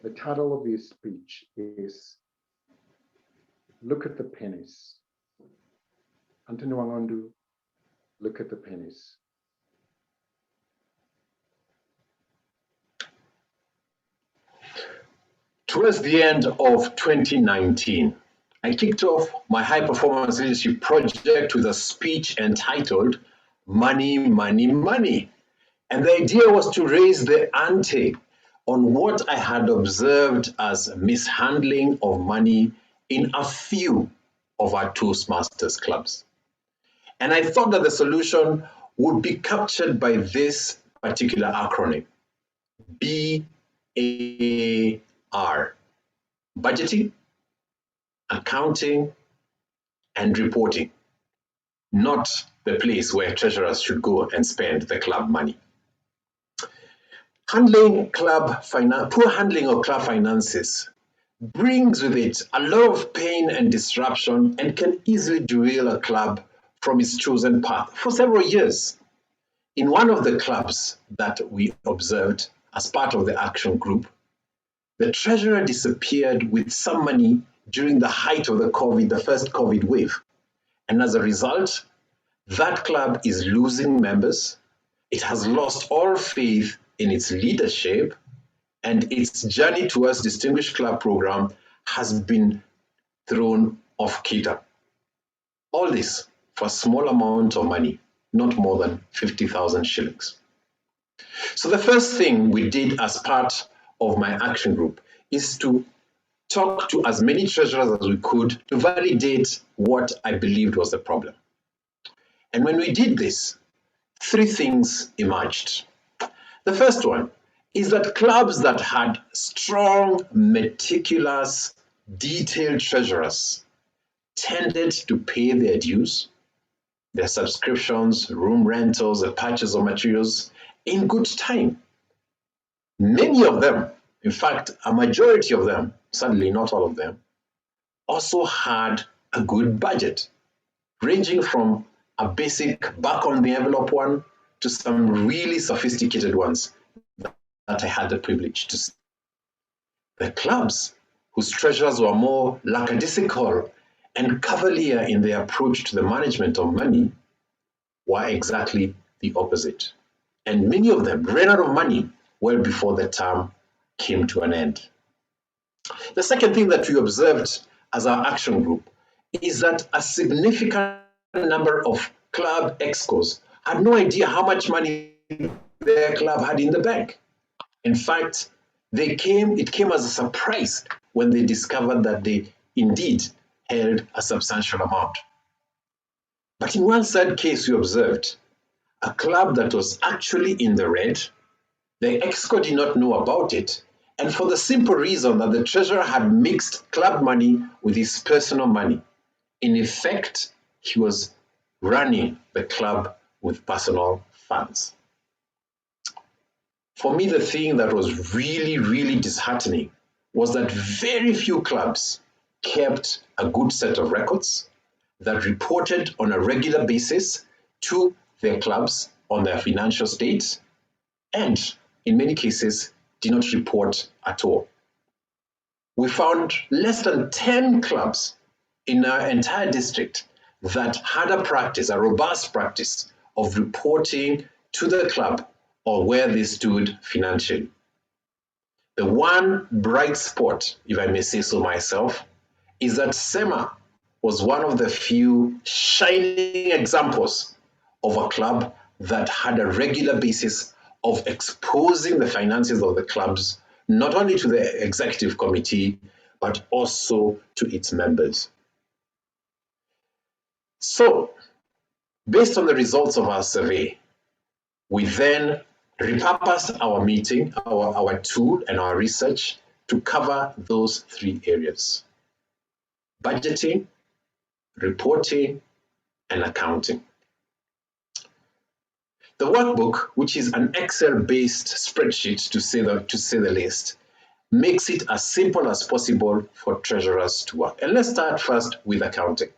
The title of his speech is Look at the Pennies. Anthony Wangondu, look at the pennies. Towards the end of 2019, I kicked off my high-performance leadership project with a speech entitled Money, Money, Money. And the idea was to raise the ante on what I had observed as mishandling of money in a few of our Toastmasters clubs. And I thought that the solution would be captured by this particular acronym, BAR: budgeting, accounting, and reporting, not the place where treasurers should go and spend the club money. Poor handling of club finances brings with it a lot of pain and disruption and can easily derail a club from its chosen path for several years. In one of the clubs that we observed as part of the action group, the treasurer disappeared with some money during the height of the first COVID wave. And as a result, that club is losing members. It has lost all faith in its leadership, and its journey towards Distinguished Club program has been thrown off kilter. All this for a small amount of money, not more than 50,000 shillings. So the first thing we did as part of my action group is to talk to as many treasurers as we could to validate what I believed was the problem. And when we did this, three things emerged. The first one is that clubs that had strong, meticulous, detailed treasurers tended to pay their dues, their subscriptions, room rentals, the purchase of materials in good time. Many of them, in fact, a majority of them, sadly not all of them, also had a good budget, ranging from a basic back on the envelope one to some really sophisticated ones that I had the privilege to see. The clubs whose treasurers were more lackadaisical and cavalier in their approach to the management of money were exactly the opposite. And many of them ran out of money well before the term came to an end. The second thing that we observed as our action group is that a significant number of club excos had no idea how much money their club had in the bank. In fact, it came as a surprise when they discovered that they indeed held a substantial amount. But in one sad case we observed, a club that was actually in the red, the exco did not know about it, and for the simple reason that the treasurer had mixed club money with his personal money. In effect, he was running the club with personal funds. For me, the thing that was really, really disheartening was that very few clubs kept a good set of records that reported on a regular basis to their clubs on their financial state, and in many cases did not report at all. We found less than 10 clubs in our entire district that had a robust practice of reporting to the club or where they stood financially. The one bright spot, if I may say so myself, is that SEMA was one of the few shining examples of a club that had a regular basis of exposing the finances of the clubs, not only to the executive committee, but also to its members. So, based on the results of our survey, we then repurposed our meeting, our tool and our research to cover those three areas: budgeting, reporting, and accounting. The workbook, which is an Excel-based spreadsheet to say the least, makes it as simple as possible for treasurers to work. And let's start first with accounting.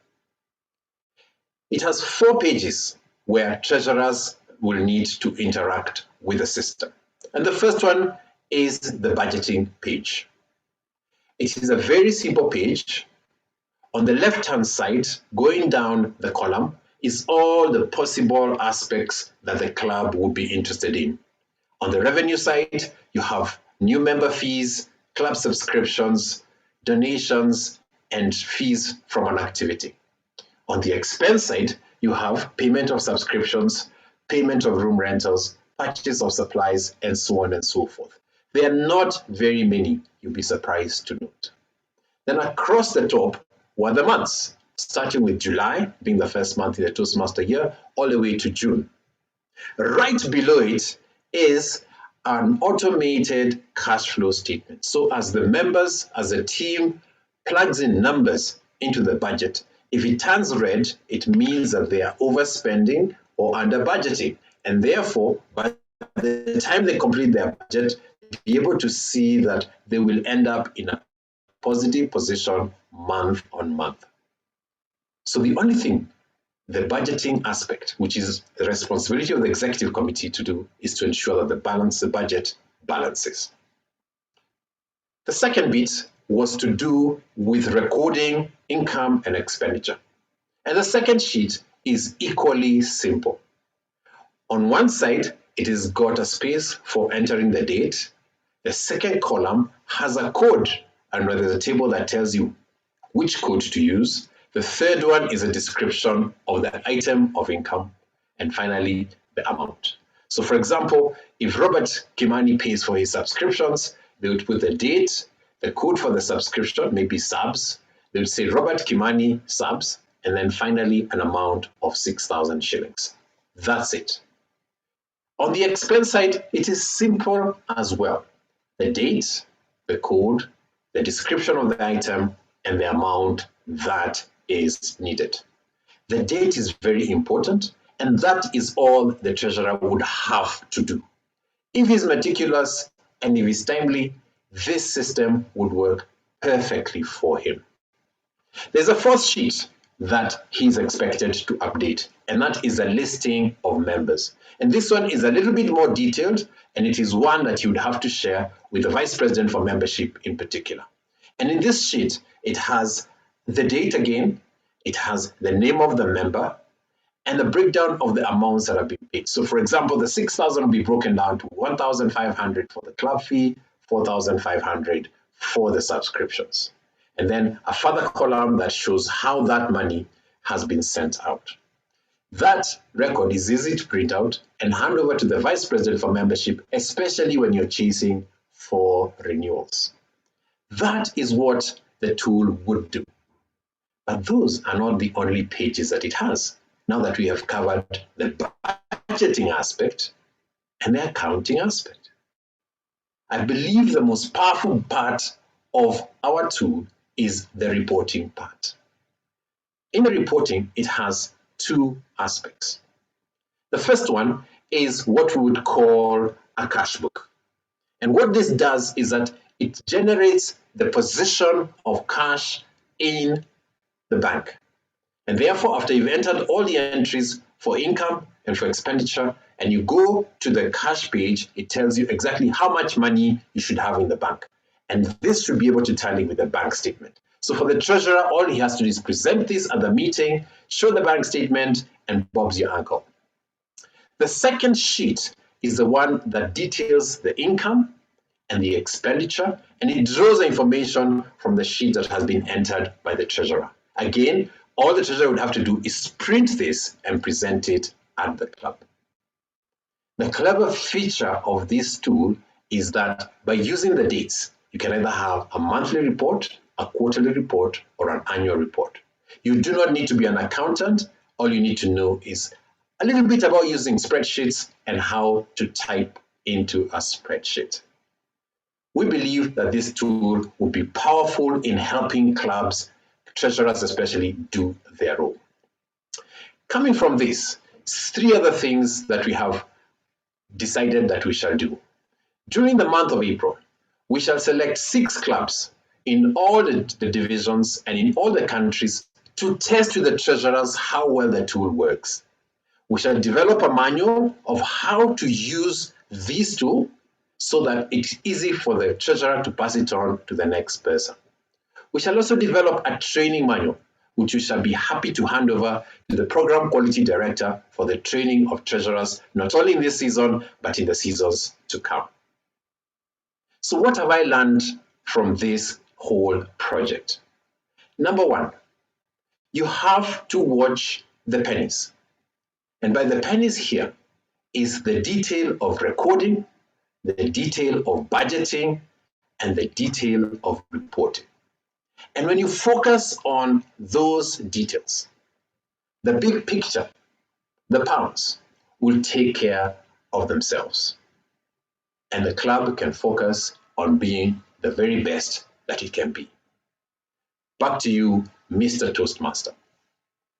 It has 4 pages where treasurers will need to interact with the system. And the first one is the budgeting page. It is a very simple page. On the left-hand side, going down the column, is all the possible aspects that the club would be interested in. On the revenue side, you have new member fees, club subscriptions, donations, and fees from an activity. On the expense side, you have payment of subscriptions, payment of room rentals, purchase of supplies, and so on and so forth. They are not very many, you'll be surprised to note. Then across the top were the months, starting with July, being the first month in the Toastmaster year, all the way to June. Right below it is an automated cash flow statement. So as the members, as a team, plugs in numbers into the budget, if it turns red, it means that they are overspending or under budgeting. And therefore, by the time they complete their budget, be able to see that they will end up in a positive position month on month. So the only thing the budgeting aspect, which is the responsibility of the executive committee to do, is to ensure that the budget balances. The second bit was to do with recording income and expenditure. And the second sheet is equally simple. On one side, it has got a space for entering the date. The second column has a code, and there's a table that tells you which code to use. The third one is a description of the item of income, and finally, the amount. So for example, if Robert Kimani pays for his subscriptions, they would put the date, the code for the subscription, maybe subs. They would say Robert Kimani subs, and then finally an amount of 6,000 shillings. That's it. On the expense side, it is simple as well. The date, the code, the description of the item, and the amount that is needed. The date is very important, and that is all the treasurer would have to do. If he's meticulous and if he's timely, this system would work perfectly for him. There's a fourth sheet that he's expected to update, and that is a listing of members. And this one is a little bit more detailed, and it is one that you would have to share with the vice president for membership in particular. And in this sheet, it has the date again, it has the name of the member, and the breakdown of the amounts that have been paid. So for example, the 6,000 will be broken down to 1,500 for the club fee, 4,500 for the subscriptions. And then a further column that shows how that money has been sent out. That record is easy to print out and hand over to the vice president for membership, especially when you're chasing for renewals. That is what the tool would do. But those are not the only pages that it has. Now that we have covered the budgeting aspect and the accounting aspect, I believe the most powerful part of our tool is the reporting part. In the reporting, it has two aspects. The first one is what we would call a cash book. And what this does is that it generates the position of cash in the bank. And therefore, after you've entered all the entries for income and for expenditure, and you go to the cash page, it tells you exactly how much money you should have in the bank. And this should be able to tally with the bank statement. So for the treasurer, all he has to do is present this at the meeting, show the bank statement, and Bob's your uncle. The second sheet is the one that details the income and the expenditure, and it draws the information from the sheet that has been entered by the treasurer. Again, all the treasurer would have to do is print this and present it at the club. The clever feature of this tool is that by using the dates, you can either have a monthly report, a quarterly report, or an annual report. You do not need to be an accountant. All you need to know is a little bit about using spreadsheets and how to type into a spreadsheet. We believe that this tool will be powerful in helping clubs, treasurers especially, do their role. Coming from this, three other things that we have decided that we shall do. During the month of April, we shall select 6 clubs in all the divisions and in all the countries to test with the treasurers how well the tool works. We shall develop a manual of how to use this tool so that it's easy for the treasurer to pass it on to the next person. We shall also develop a training manual, which we shall be happy to hand over to the Program Quality Director for the training of treasurers, not only in this season, but in the seasons to come. So what have I learned from this whole project? Number one, you have to watch the pennies. And by the pennies here is the detail of recording, the detail of budgeting, and the detail of reporting. And when you focus on those details, the big picture, the pounds, will take care of themselves. And the club can focus on being the very best that it can be. Back to you, Mr. Toastmaster.